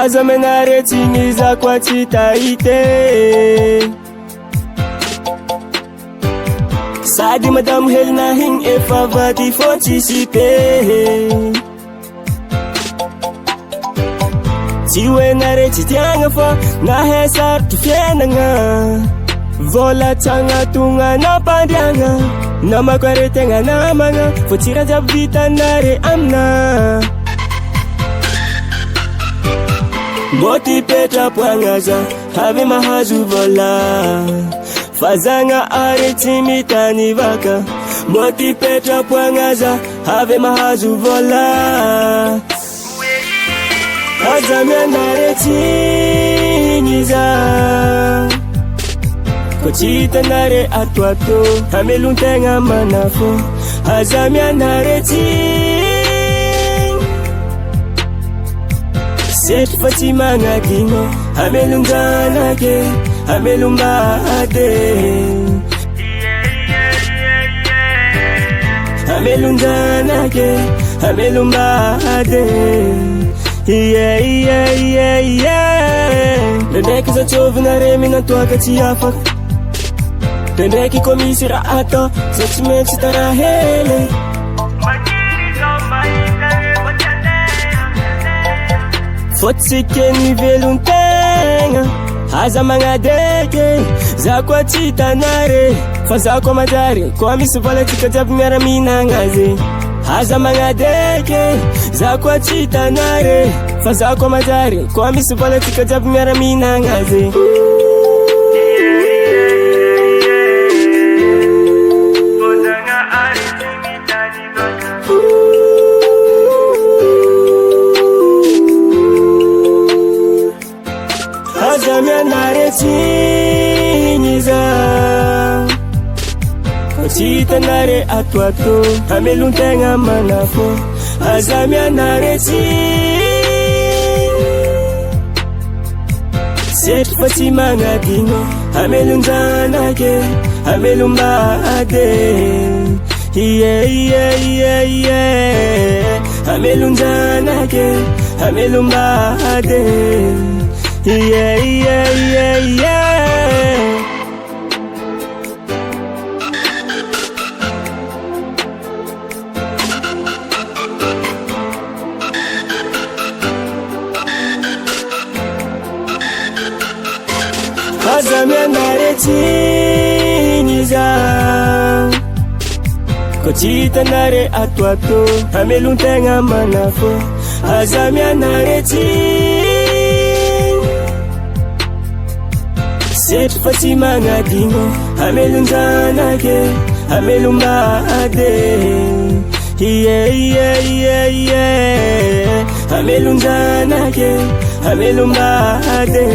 aza menaretsiniza kwa tsitaite sady madamo helina higny efa vady fô tsisy pehy tsy hoe naretsy tiagna fa nahay sarotry fiainagna vola tsagnatogna nampandriagna namako are tegna namagna fô tsy raha jiaby vitanare amina mbô ty petrapoagna za avy mahazo vola fa zagna are tsy mitany vaka mbô ty petrapoagna za avy mahazo vola aza mianaretsigny za ko tsy hitanare atoato hamelon-tegna manafô aza mianaretsigny setry fa tsy magnadigno hamelon-janake hamelom-bady hamelon-janake hamelom-bady ndraindraiky za tsôvinare minatoaka tsy afaka ndraindraiky koa misy raha atao za tsy maintsy tara hely fôtsike ny velon-tegna aza magnadeky za koa tsy hitanare fa za koa manjary koa misy vola tsika jiaby miara-minagna azy aza magnadeky za koa tsy hitanare fa za koa manjary koa misy vola tsika jiaby miara-minagna azy aza mianaretsigny za ko tsy hitanare atoato hamelon-tegna manafô aza mianaretsigny setry fa tsy magnadigno hamelon-janake hamelom-bady hamelon-janake hamelom-bady aza mianaretsigny za ko tsy hitanare atoato hamelon-tegna manafô aza mianaretsigny setry fa tsy magnadigno hamelon-janake hamelom-bady hamelon-janake hamelom-bady